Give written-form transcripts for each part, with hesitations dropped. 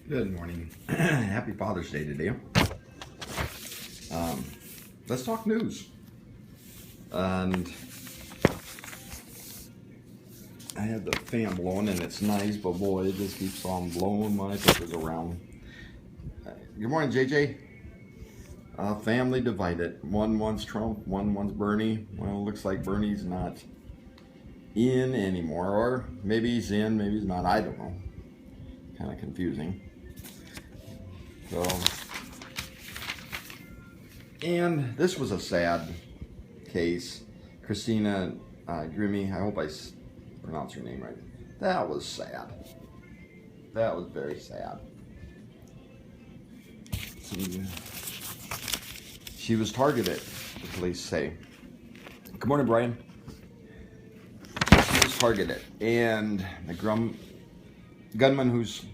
Good morning. Happy Father's Day today. Let's talk news. And I have the fan blowing and it's nice, but boy, it just keeps on blowing my papers around. Good morning, JJ. Family divided. One wants Trump, one wants Bernie. Well, it looks like Bernie's not in anymore, or maybe he's in, maybe he's not. I don't know. Kind of confusing. So, and this was a sad case. Christina Grimmie, I hope I pronounced her name right. That was sad. That was very sad. She was targeted, the police say. Good morning, Brian. She was targeted, and the gunman who's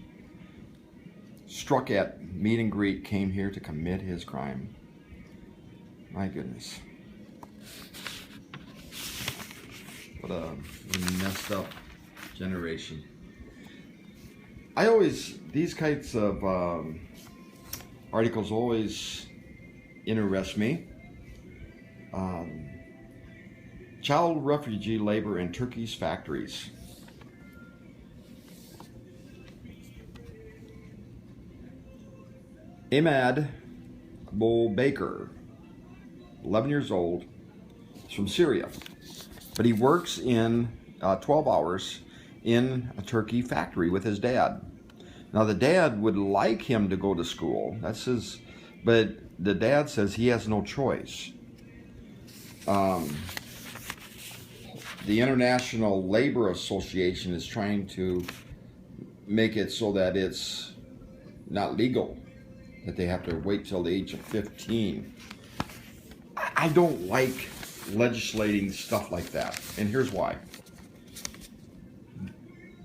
struck at meet and greet came here to commit his crime. My goodness. What a messed up generation. These kinds of articles always interest me. Child refugee labor in Turkey's factories. Ahmad Baker, 11 years old, is from Syria, but he works in 12 hours in a turkey factory with his dad. Now the dad would like him to go to school, but the dad says he has no choice. The International Labor Association is trying to make it so that it's not legal, that they have to wait till the age of 15. I don't like legislating stuff like that, and here's why.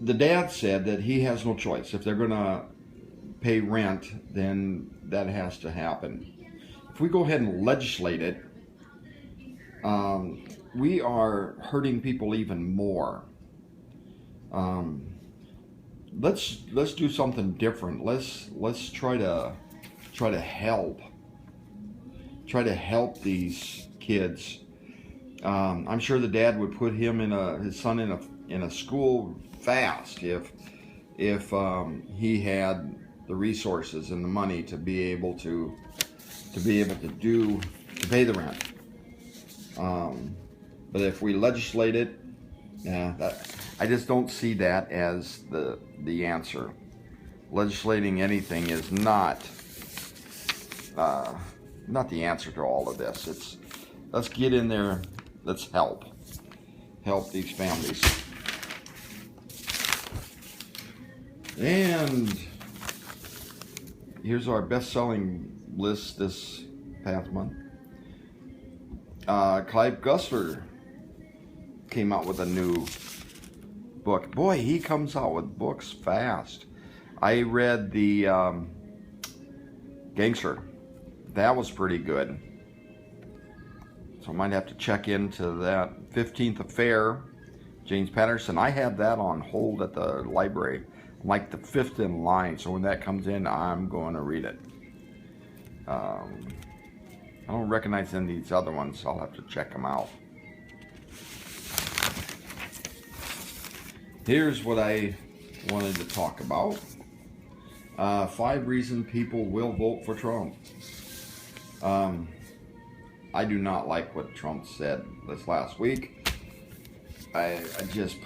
The dad said that he has no choice. If they're going to pay rent, then that has to happen. If we go ahead and legislate it, we are hurting people even more. Let's do something different. Let's try to help these kids. I'm sure the dad would put his son in a school fast if he had the resources and the money to be able to pay the rent. But if we legislate it, I just don't see that as the answer. Legislating anything is not the answer to all of this. Let's get in there. Let's help these families. And here's our best-selling list this past month. Clive Guster came out with a new book. Boy, he comes out with books fast. I read the Gangster. That was pretty good. So I might have to check into that. 15th Affair, James Patterson. I have that on hold at the library. I'm like the fifth in line, so when that comes in, I'm going to read it. I don't recognize any of these other ones, so I'll have to check them out. Here's what I wanted to talk about. 5 reasons people will vote for Trump. I do not like what Trump said this last week. I just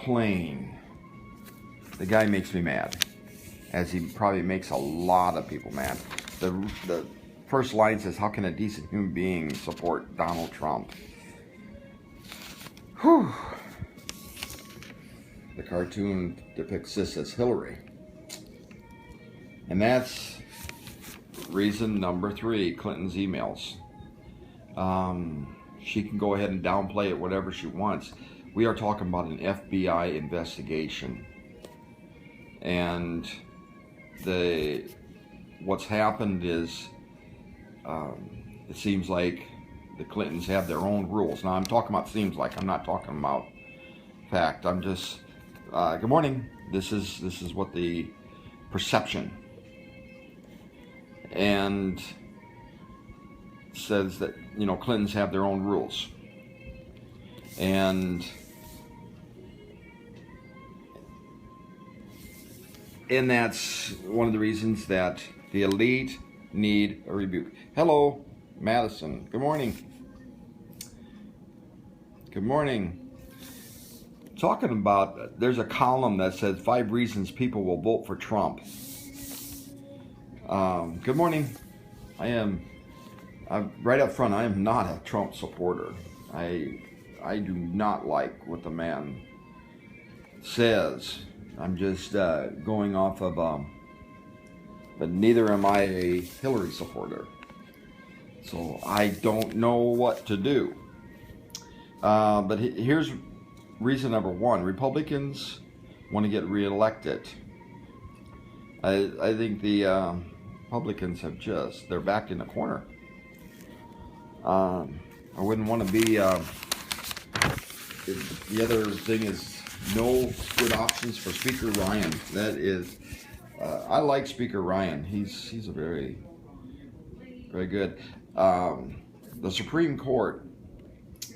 the guy makes me mad, as he probably makes a lot of people mad. The first line says, "How can a decent human being support Donald Trump?" Whew. The cartoon depicts this as Hillary. And that's reason number 3, Clinton's emails. She can go ahead and downplay it whatever she wants. We are talking about an FBI investigation. And what's happened is it seems like the Clintons have their own rules. Now I'm talking about seems like, I'm not talking about fact. I'm just good morning. This is what the perception and says that, you know, Clintons have their own rules. And that's one of the reasons that the elite need a rebuke. Hello, Madison. Good morning. Good morning. Talking about, there's a column that says 5 reasons people will vote for Trump. Good morning. I'm right up front, I am not a Trump supporter. I do not like what the man says. I'm just going off of, but neither am I a Hillary supporter. So I don't know what to do. But here's reason number 1. Republicans want to get reelected. I think the Republicans have they're backed in the corner. I wouldn't want to be, the other thing is no good options for Speaker Ryan. That is, I like Speaker Ryan. He's a very, very good. The Supreme Court,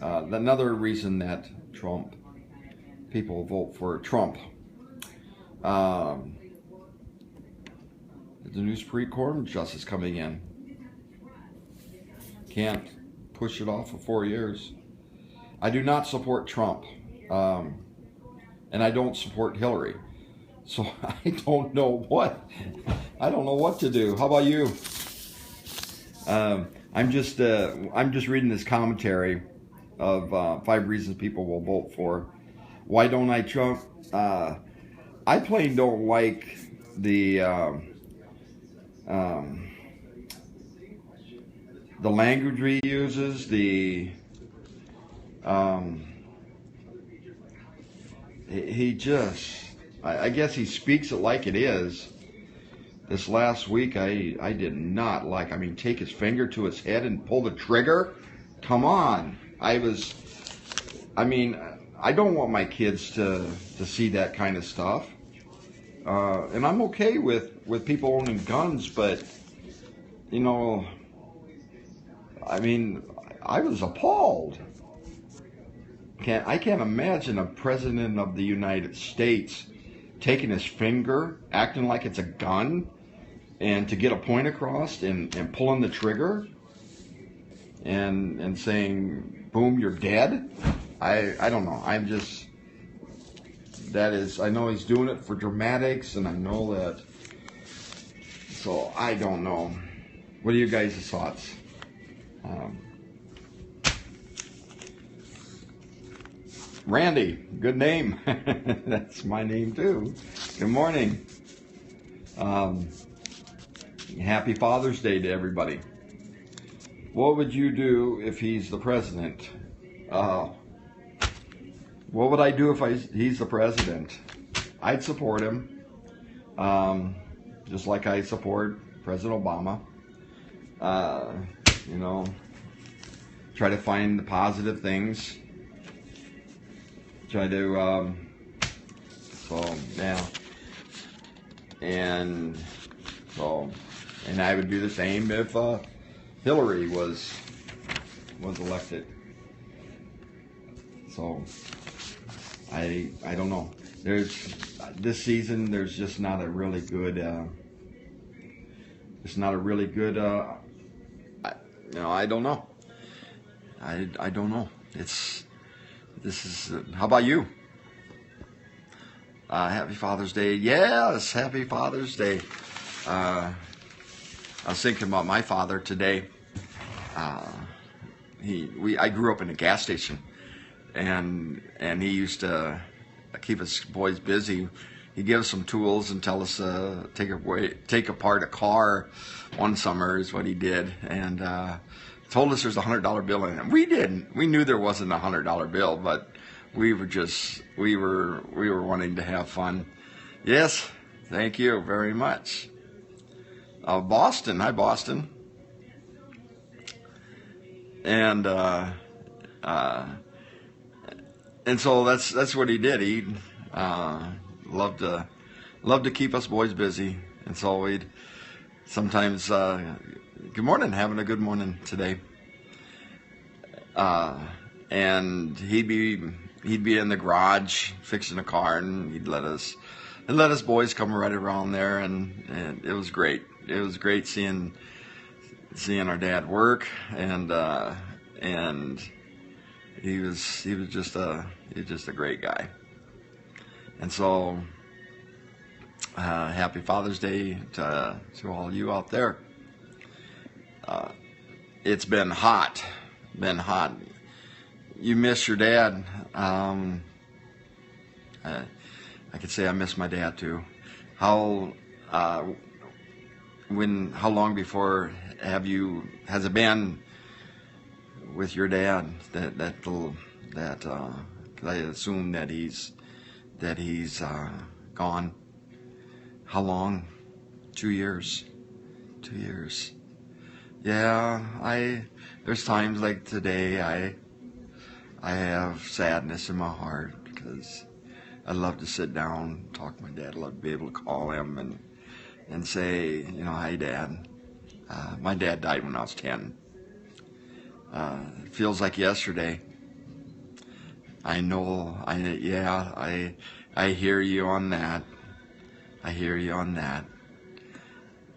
another reason that people vote for Trump. The new Supreme Court justice coming in. Can't push it off for 4 years. I do not support Trump, and I don't support Hillary. So I don't know what to do. How about you? I'm just reading this commentary of 5 reasons people will vote for. Why don't I Trump? I plain don't like the language he uses. I guess he speaks it like it is. This last week, I did not like. I mean, take his finger to his head and pull the trigger. Come on. I don't want my kids to see that kind of stuff. And I'm okay with people owning guns, but, you know, I mean, I was appalled. I can't imagine a president of the United States taking his finger, acting like it's a gun, and to get a point across and pulling the trigger and saying, boom, you're dead. I don't know. I know he's doing it for dramatics, and I know that. So I don't know. What are you guys' thoughts? Randy, good name. That's my name too. Good morning. Happy Father's Day to everybody. What would you do if he's the president? What would I do if he's the president? I'd support him, just like I support President Obama. You know, try to find the positive things. Try to, and I would do the same if Hillary was elected. So I don't know. This season there's just not a really good. It's not a really good. I don't know. I don't know. How about you? Happy Father's Day. Yes, happy Father's Day. I was thinking about my father today. I grew up in a gas station, and he used to keep us boys busy. He'd give us some tools and tell us take apart a car. One summer is what he did, and told us there's a $100 bill in it. We didn't. We knew there wasn't a $100 bill, but we were wanting to have fun. Yes, thank you very much. Boston, hi Boston. And so that's what he did. He loved to keep us boys busy, and so sometimes, good morning, having a good morning today. And he'd be in the garage fixing a car, and he'd let us boys come right around there, and it was great. It was great seeing our dad work, and he was just a great guy. And so, happy Father's Day to all you out there. It's been hot. You miss your dad. I could say I miss my dad too. How long before has it been with your dad that I assume that he's gone? How long? 2 years. 2 years. Yeah, there's times like today I have sadness in my heart because I love to sit down, talk to my dad. I love to be able to call him and say, hi, Dad. My dad died when I was 10. It feels like yesterday. I know. I hear you on that. I hear you on that.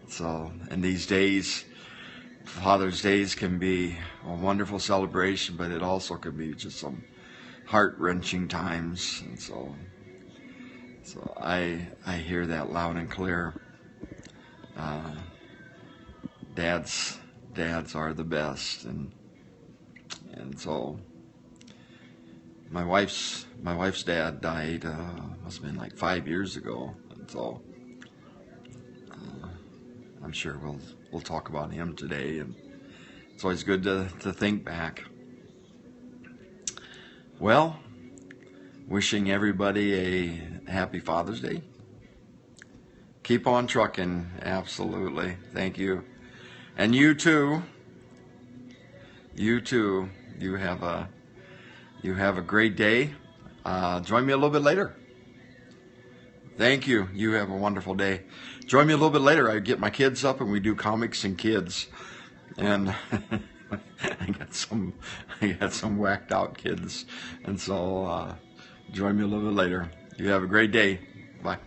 So, and these days, Father's Days can be a wonderful celebration, but it also can be just some heart-wrenching times. And so I hear that loud and clear. Dads are the best, and so my wife's dad died. Must have been like 5 years ago, and so I'm sure we'll talk about him today, and it's always good to think back. Well, wishing everybody a happy Father's Day. Keep on trucking, absolutely. Thank you. And you too. You too. You have a great day. Join me a little bit later. Thank you. You have a wonderful day. Join me a little bit later. I get my kids up and we do comics and kids. And I got some whacked out kids. And so join me a little bit later. You have a great day. Bye.